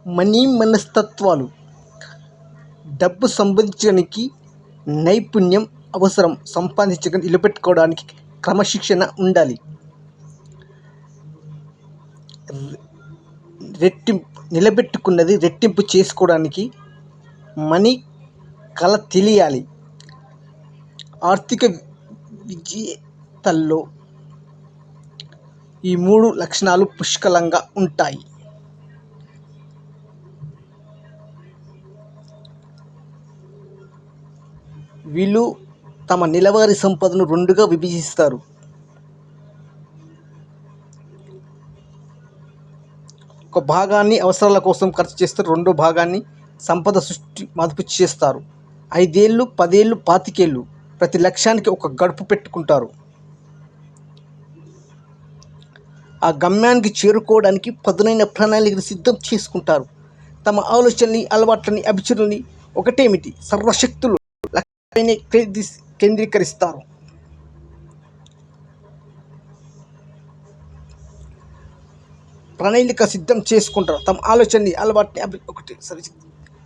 Money మనస్తత్వాలు. డబ్బు సంపాదించడానికి నైపుణ్యం అవసరం. సంపాదించడానికి నిలబెట్టుకోవడానికి క్రమశిక్షణ ఉండాలి. నిలబెట్టుకున్నది రెట్టింపు చేసుకోవడానికి మనీ కళ తెలియాలి. ఆర్థిక విజేతల్లో ఈ 3 లక్షణాలు పుష్కలంగా ఉంటాయి. వీళ్ళు తమ నెలవారీ సంపదను 2గా విభజిస్తారు. ఒక భాగాన్ని అవసరాల కోసం ఖర్చు చేస్తారు, రెండో భాగాన్ని సంపద సృష్టి మదుపు చేస్తారు. 5 ఏళ్ళు, 10 ఏళ్ళు, 25 ఏళ్ళు ప్రతి లక్ష్యానికి ఒక గడుపు పెట్టుకుంటారు. ఆ గమ్యానికి చేరుకోవడానికి పదునైన ప్రణాళికను సిద్ధం చేసుకుంటారు. తమ ఆలోచనని, అలవాట్లని, అభిరుచులని ఒకటేమిటి సర్వశక్తులు లక్ష్యపైనే కేంద్రీకరిస్తారు. ప్రణాళిక సిద్ధం చేసుకుంటారు. తమ ఆలోచనని, అలవాటుని ఒకటి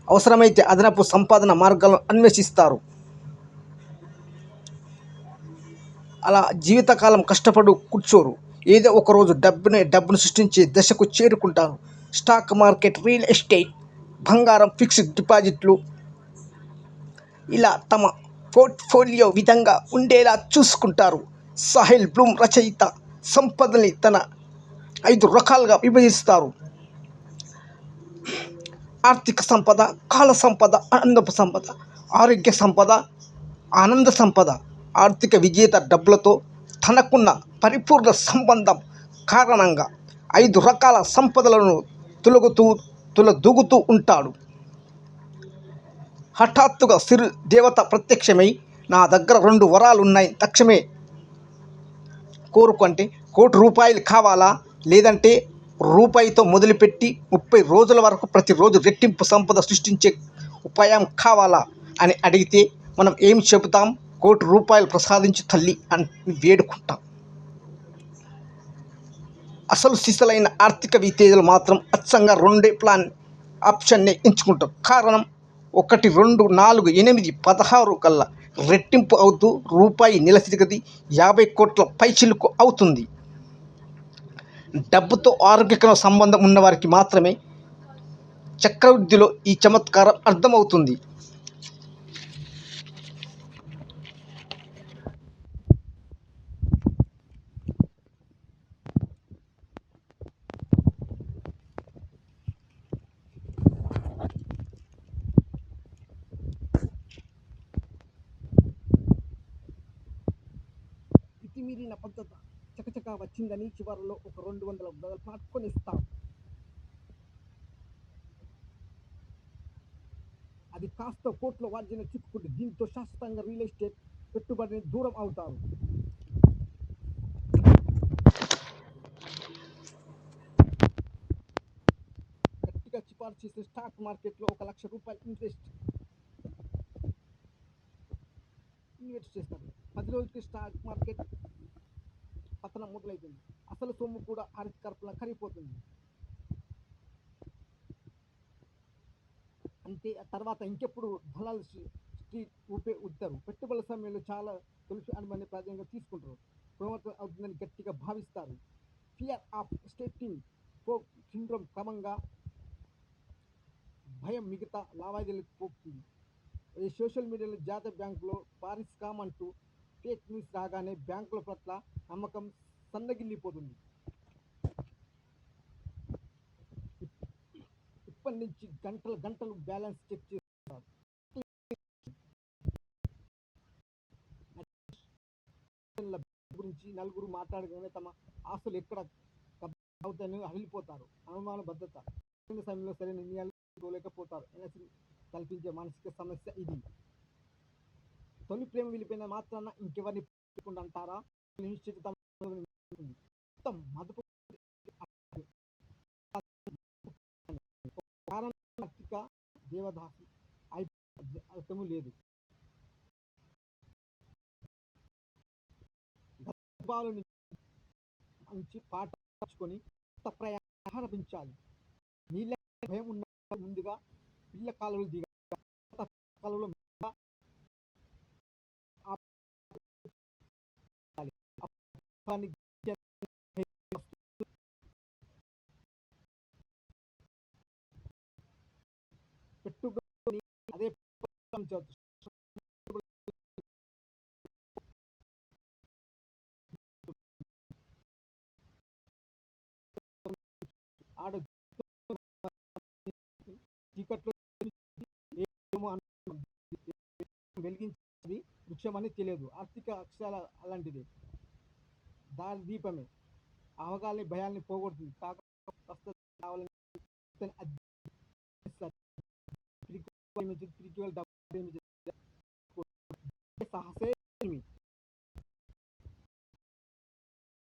అవసరమైతే అదనపు సంపాదన మార్గాలను అన్వేషిస్తారు. అలా జీవితకాలం కష్టపడు కూర్చోరు. ఏదో ఒకరోజు డబ్బును సృష్టించే దశకు చేరుకుంటారు. స్టాక్ మార్కెట్, రియల్ ఎస్టేట్, బంగారం, ఫిక్స్డ్ డిపాజిట్లు ఇలా తమ పోర్ట్ఫోలియో విధంగా ఉండేలా చూసుకుంటారు. సాహిల్ బ్లూమ్ రచయిత సంపదని తన 5 రకాలుగా విభజిస్తారు. ఆర్థిక సంపద, కాల సంపద, ఆనందపు సంపద, ఆరోగ్య సంపద, ఆనంద సంపద. ఆర్థిక విజేత డబ్బులతో తనకున్న పరిపూర్ణ సంబంధం కారణంగా 5 రకాల సంపదలను తులదూగుతూ ఉంటాడు. హఠాత్తుగా సిరు దేవత ప్రత్యక్షమై, నా దగ్గర 2 వరాలున్నాయి, తక్షణమే కోరుకుంటే ₹1 కావాలా, లేదంటే రూపాయితో మొదలుపెట్టి 30 రోజుల వరకు ప్రతిరోజు రెట్టింపు సంపద సృష్టించే ఉపాయం కావాలా అని అడిగితే మనం ఏం చెబుతాం? ₹1 ప్రసాదించు తల్లి అని వేడుకుంటాం. అసలు సిసలైన ఆర్థిక వితేజలు మాత్రం అచ్చంగా 2 ప్లాన్ ఆప్షన్నే ఎంచుకుంటాం. కారణం 1, 2, 4, 8, 16 కల్లా రెట్టింపు అవుతూ రూపాయి నెలసరిగది 50 కోట్ల పైచిలుకు అవుతుంది. డబ్బుతో ఆరోగ్యకర సంబంధం ఉన్నవారికి మాత్రమే చక్రవృద్ధిలో ఈ చమత్కారం అర్థమవుతుంది. మితిమీరిన పద్ధత చకచకా వచ్చిందని చివరిలో ఒక 200 ప్లాట్ కొనిస్తాం. అది కాస్త కోట్ల వార్జన చిక్కుకుంది. దీంతో శాశ్వతంగా రియల్ ఎస్టేట్ పెట్టుబడిని దూరం అవుతారు. గట్టిగా సిఫార్సు చేసే స్టాక్ మార్కెట్లో ₹1,00,000 ఇన్వెస్ట్ చేస్తారు. 10 రోజులకి స్టాక్ మార్కెట్ పతనం మొదలైతుంది. అసలు సొమ్ము కూడా ఆరికర్పణ కరిగిపోతుంది. అంటే ఆ తర్వాత ఇంకెప్పుడు దళాలు స్ట్రీట్ ఉత్తారు. పెట్టుబడుల సమయంలో చాలా తొలిపి అనుమాని ప్రాధాన్యంగా తీసుకుంటారు. ప్రమాదం అవుతుందని గట్టిగా భావిస్తారు. ఫియర్ ఆఫ్ స్టేటింగ్ సిండ్రోమ్ క్రమంగా భయం మిగతా లావాదేవీలకు పోతుంది. సోషల్ మీడియాలో జాతీయ బ్యాంకులో పారిస్ కామ్ అంటూ ఫేక్ న్యూస్ రాగానే బ్యాంకుల పట్ల నమ్మకం సన్నగిల్లిపోతుంది. ఇప్పటి నుంచి గంటలు బ్యాలెన్స్ చెక్ చేస్తారు. గురించి నలుగురు మాట్లాడగానే తమ ఆస్తులు ఎక్కడ అవుతాయని హడిలిపోతారు. అనుమాన భద్రత సమయంలో సరైన నిర్ణయాలు తీసుకోలేకపోతారు. కల్పించే మానసిక సమస్య ఇది. తొలి ప్రేమ వెళ్ళిపోయిన మాత్రాన ఇంకెవరిని అంటారా? మదుపు దేవదాసి అర్థము లేదు. మంచి పాట నేర్చుకొని ప్రయాణించాలి. నీళ్ళ భయం ఉన్న ముందుగా పిల్ల కాలువలు దిగాలి. కాలువలో పెట్టుకొని అదే ఆడ చీకట్లో వెలిగించేది వృక్షం అని తెలియదు. ఆర్థిక అక్షరాల అలాంటిది. దాని దీపమే అవగాహన భయాల్ని పోగొడుతుంది. కాకపోతే కావాలని సాహసే